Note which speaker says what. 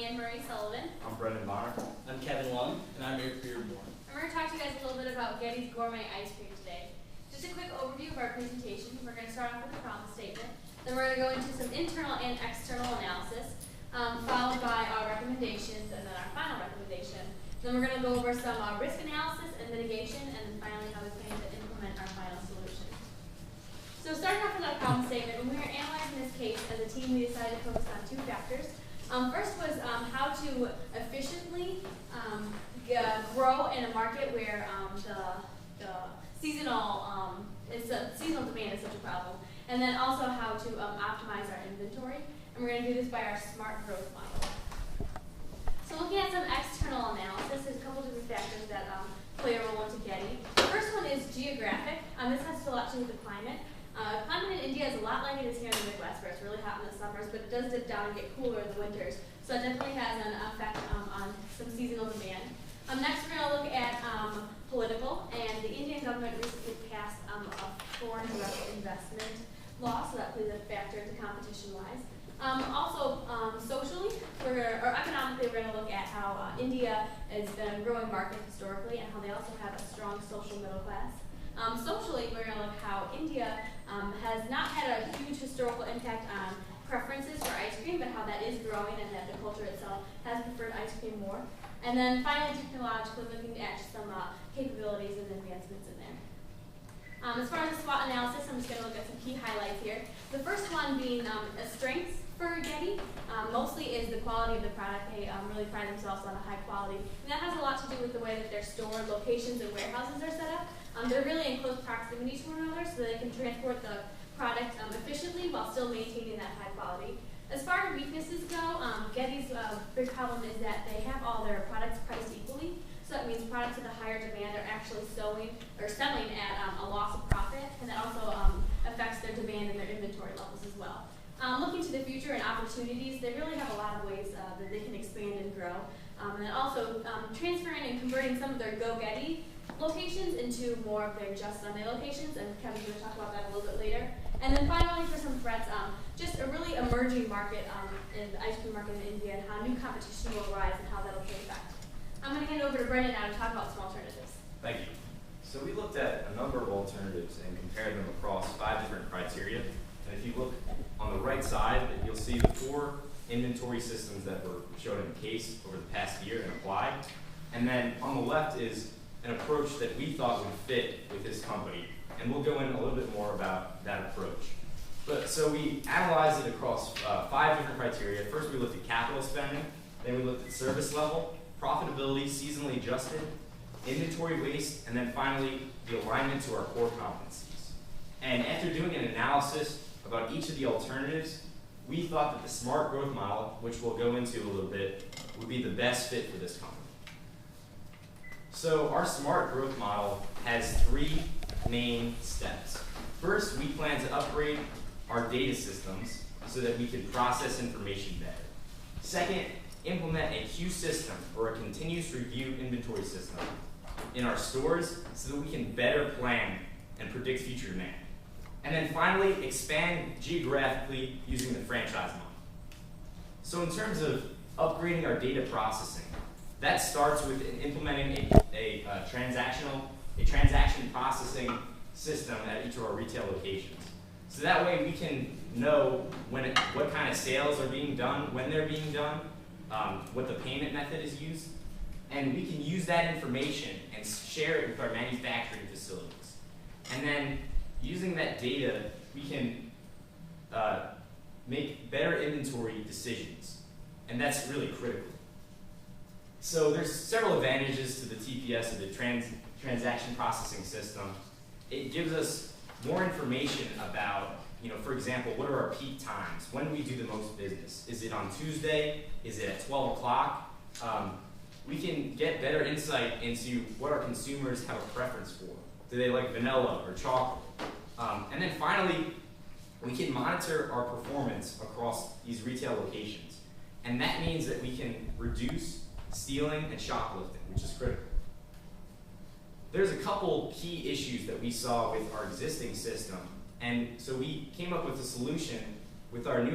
Speaker 1: Anne-Marie Sullivan.
Speaker 2: I'm Brendan Bonner.
Speaker 3: I'm Kevin Lung.
Speaker 4: And I'm Eric Beardmore.
Speaker 1: And we're going to talk to you guys a little bit about Getty's Gourmet Ice Cream today. Just a quick overview of our presentation. We're going to start off with a problem statement. Then we're going to go into some internal and external analysis, followed by our recommendations, and then our final recommendation. Then we're going to go over some risk analysis and mitigation, and then finally how we plan to implement our final solution. So starting off with our problem statement, when we were analyzing this case as a team, we decided to focus on two factors. First was how to efficiently grow in a market where the seasonal demand is such a problem, and then also how to optimize our inventory. And we're going to do this by our smart growth model. So looking at some external analysis, there's a couple different factors that play a role into Getty. The first one is geographic. This has a lot to do with the climate. Climate in India is a lot like it is here in the Midwest, where it's really hot in the summers, but it does dip down and get cooler in the winters. So it definitely has an effect on some seasonal demand. Next, we're going to look at political, and the Indian government recently passed a foreign direct investment law, so that plays a factor into competition-wise. Also, socially, or economically, we're going to look at how India has been a growing market historically, and how they also have a strong social middle class. Socially, we're going to look how India has not had a huge historical impact on preferences for ice cream, but how that is growing and that the culture itself has preferred ice cream more. And then finally, technologically, looking at some capabilities and advancements in there. As far as the SWOT analysis, I'm just going to look at some key highlights here. The first one being a strength for Getty, mostly is the quality of the product. They really pride themselves on a high quality. And that has a lot to do with the way that their store locations and warehouses are set up. They're really in close proximity to one another so that they can transport the product efficiently while still maintaining that high quality. As far as weaknesses go, Getty's big problem is that they have all their products priced equally. So that means products with a higher demand are actually selling at a loss of profit, and that also affects their demand and their inventory levels as well. Looking to the future and opportunities, they really have a lot of ways that they can expand and grow. And then also transferring and converting some of their Go Getty locations into more of their Just Sunday locations, and Kevin's going to talk about that a little bit later. And then finally, for some threats, just a really emerging market in the ice cream market in India, and how new competition will arise and how that'll take effect. I'm going to hand it over to Brendan now to talk about some alternatives.
Speaker 2: Thank you. So we looked at a number of alternatives and compared them across 5 different criteria. And if you look on the right side, you'll see the 4 inventory systems that were shown in the case over the past year and applied. And then on the left is an approach that we thought would fit with this company. And we'll go in a little bit more about that approach. So we analyzed it across 5 different criteria. First, we looked at capital spending. Then we looked at service level, profitability, seasonally adjusted, inventory waste, and then finally, the alignment to our core competencies. And after doing an analysis about each of the alternatives, we thought that the smart growth model, which we'll go into a little bit, would be the best fit for this company. So our smart growth model has 3 main steps. First, we plan to upgrade our data systems so that we can process information better. Second, implement a Q system, or a continuous review inventory system, in our stores so that we can better plan and predict future demand. And then finally, expand geographically using the franchise model. So in terms of upgrading our data processing, that starts with implementing a transaction processing system at each of our retail locations. So that way we can know what kind of sales are being done, when they're being done, what the payment method is used, and we can use that information and share it with our manufacturing facilities. And then using that data, we can make better inventory decisions, and that's really critical. So there's several advantages to the TPS, or the transaction processing system. It gives us more information about, for example, what are our peak times? When do we do the most business? Is it on Tuesday? Is it at 12 o'clock? We can get better insight into what our consumers have a preference for. Do they like vanilla or chocolate? And then finally, we can monitor our performance across these retail locations. And that means that we can reduce stealing and shoplifting, which is critical. There's a couple key issues that we saw with our existing system, and so we came up with a solution with our new